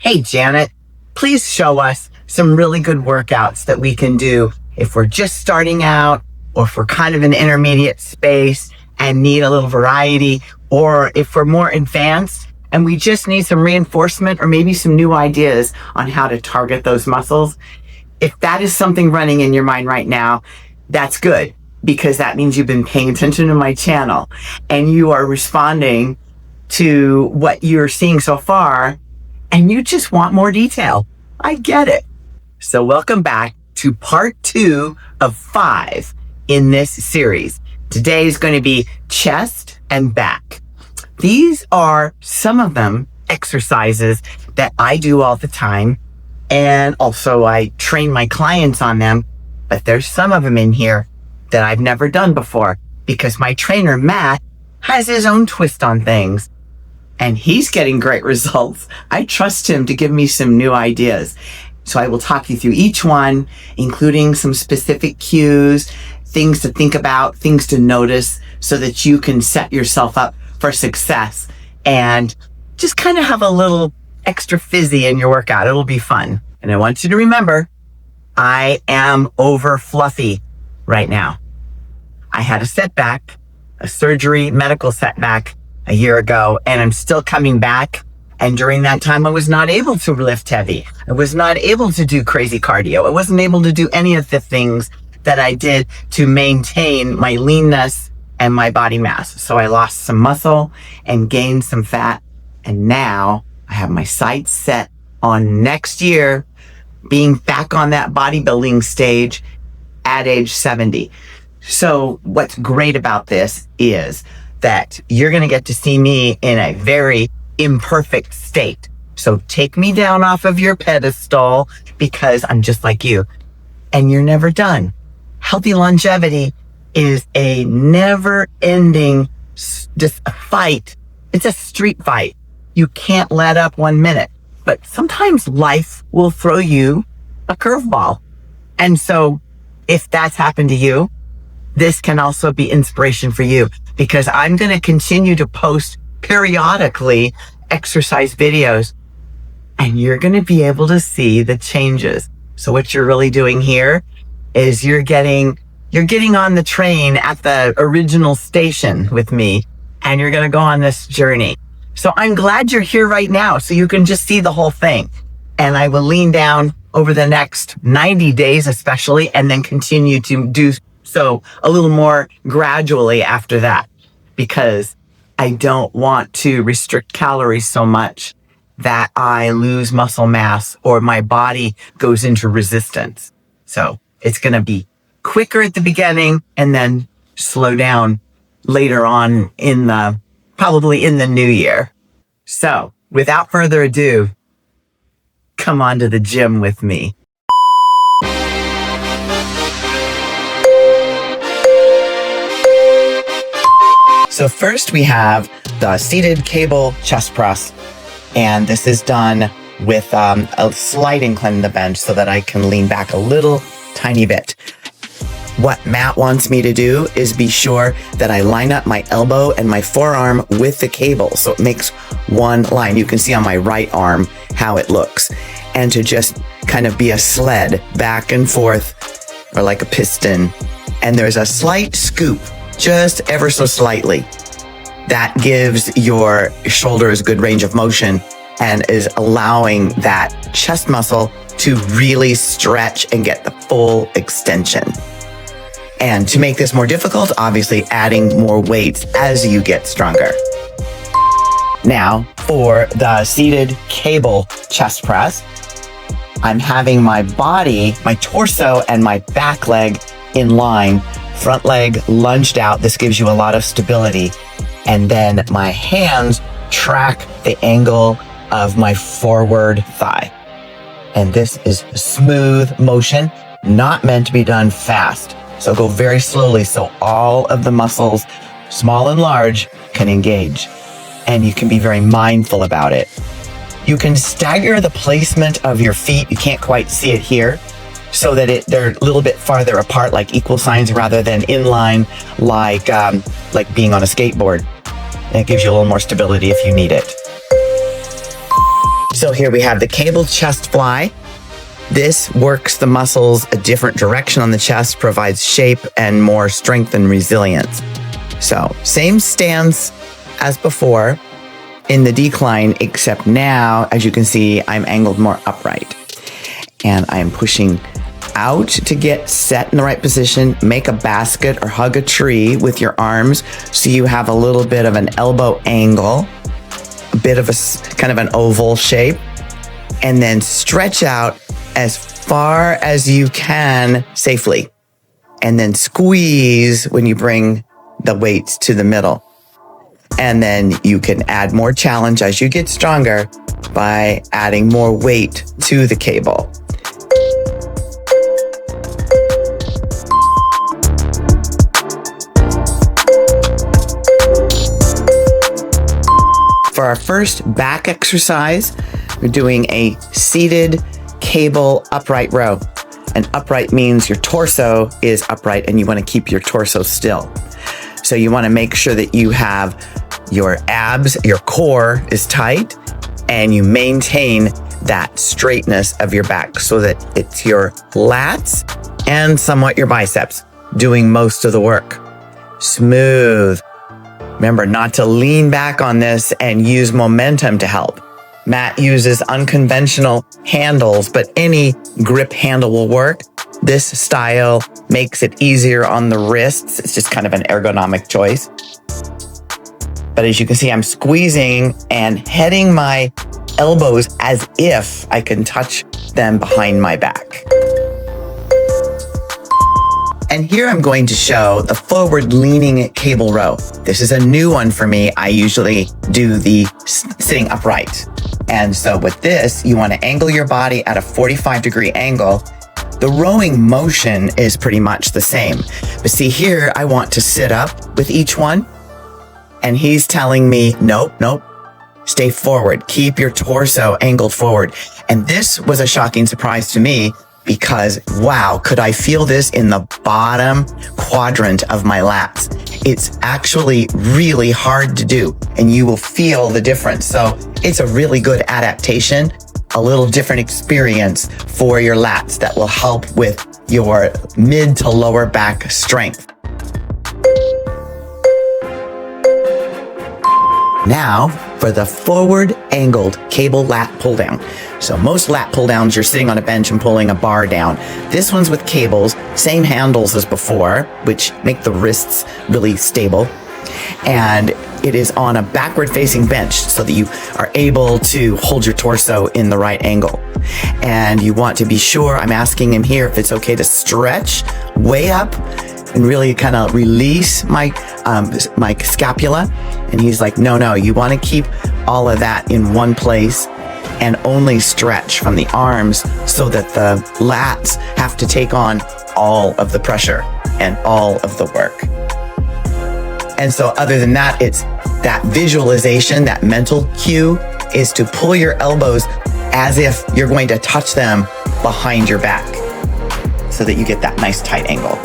Hey, Janet, please show us some really good workouts that we can do if we're just starting out, or if we're kind of in intermediate space and need a little variety, or if we're more advanced and we just need some reinforcement or maybe some new ideas on how to target those muscles. If that is something running in your mind right now, that's good, because that means you've been paying attention to my channel and you are responding to what you're seeing so far, and you just want more detail. I get it. So welcome back to part 2 of 5 in this series. Today is going to be chest and back. These are some of them exercises that I do all the time, and also I train my clients on them, but there's some of them in here that I've never done before because my trainer, Matt, has his own twist on things. And he's getting great results. I trust him to give me some new ideas. So I will talk you through each one, including some specific cues, things to think about, things to notice, so that you can set yourself up for success and just kind of have a little extra fizzy in your workout. It'll be fun. And I want you to remember, I am over fluffy right now. I had a setback, a surgery, medical setback a year ago, and I'm still coming back. And during that time, I was not able to lift heavy. I was not able to do crazy cardio. I wasn't able to do any of the things that I did to maintain my leanness and my body mass. So I lost some muscle and gained some fat. And now I have my sights set on next year being back on that bodybuilding stage at age 70. So what's great about this is that you're going to get to see me in a very imperfect state. So take me down off of your pedestal, because I'm just like you and you're never done. Healthy longevity is a never ending just a fight. It's a street fight. You can't let up 1 minute, but sometimes life will throw you a curveball. And so if that's happened to you, this can also be inspiration for you, because I'm going to continue to post periodically exercise videos, and you're going to be able to see the changes. So what you're really doing here is you're getting on the train at the original station with me, and you're going to go on this journey. So I'm glad you're here right now, so you can just see the whole thing. And I will lean down over the next 90 days especially, and then continue to do so a little more gradually after that, because I don't want to restrict calories so much that I lose muscle mass or my body goes into resistance. So it's going to be quicker at the beginning and then slow down later on probably in the new year. So without further ado, come on to the gym with me. So first we have the seated cable chest press, and this is done with a slight incline in the bench so that I can lean back a little tiny bit. What Matt wants me to do is be sure that I line up my elbow and my forearm with the cable so it makes one line. You can see on my right arm how it looks, and to just kind of be a sled back and forth, or like a piston. And there's a slight scoop, just ever so slightly. That gives your shoulders good range of motion and is allowing that chest muscle to really stretch and get the full extension. And to make this more difficult, obviously adding more weights as you get stronger. Now, for the seated cable chest press, I'm having my body, my torso and my back leg in line, front leg lunged out. This gives you a lot of stability. And then my hands track the angle of my forward thigh. And this is smooth motion, not meant to be done fast. So go very slowly so all of the muscles, small and large, can engage. And you can be very mindful about it. You can stagger the placement of your feet. You can't quite see it here, so that they're a little bit farther apart, like equal signs, rather than in line, like being on a skateboard. And it gives you a little more stability if you need it. So here we have the cable chest fly. This works the muscles a different direction on the chest, provides shape and more strength and resilience. So same stance as before in the decline, except now, as you can see, I'm angled more upright. And I'm pushing out to get set in the right position. Make a basket or hug a tree with your arms so you have a little bit of an elbow angle, a bit of a kind of an oval shape, and then stretch out as far as you can safely. And then squeeze when you bring the weights to the middle. And then you can add more challenge as you get stronger by adding more weight to the cable. For our first back exercise, we're doing a seated cable upright row. And upright means your torso is upright and you want to keep your torso still. So you want to make sure that you have your abs, your core is tight, and you maintain that straightness of your back so that it's your lats and somewhat your biceps doing most of the work. Smooth. Remember not to lean back on this and use momentum to help. Matt uses unconventional handles, but any grip handle will work. This style makes it easier on the wrists. It's just kind of an ergonomic choice. But as you can see, I'm squeezing and heading my elbows as if I can touch them behind my back. And here I'm going to show the forward leaning cable row. This is a new one for me. I usually do the sitting upright. And so with this, you want to angle your body at a 45-degree angle. The rowing motion is pretty much the same. But see here, I want to sit up with each one. And he's telling me, nope, stay forward. Keep your torso angled forward. And this was a shocking surprise to me because, wow, could I feel this in the bottom quadrant of my lats? It's actually really hard to do, and you will feel the difference. So it's a really good adaptation, a little different experience for your lats that will help with your mid to lower back strength. Now for the forward angled cable lat pull down. So most lat pull downs, you're sitting on a bench and pulling a bar down. This one's with cables, same handles as before, which make the wrists really stable. And it is on a backward facing bench so that you are able to hold your torso in the right angle. And you want to be sure, I'm asking him here if it's okay to stretch way up and really kind of release my scapula. And he's like, no, you want to keep all of that in one place and only stretch from the arms so that the lats have to take on all of the pressure and all of the work. And so other than that, it's that visualization, that mental cue is to pull your elbows as if you're going to touch them behind your back so that you get that nice tight angle.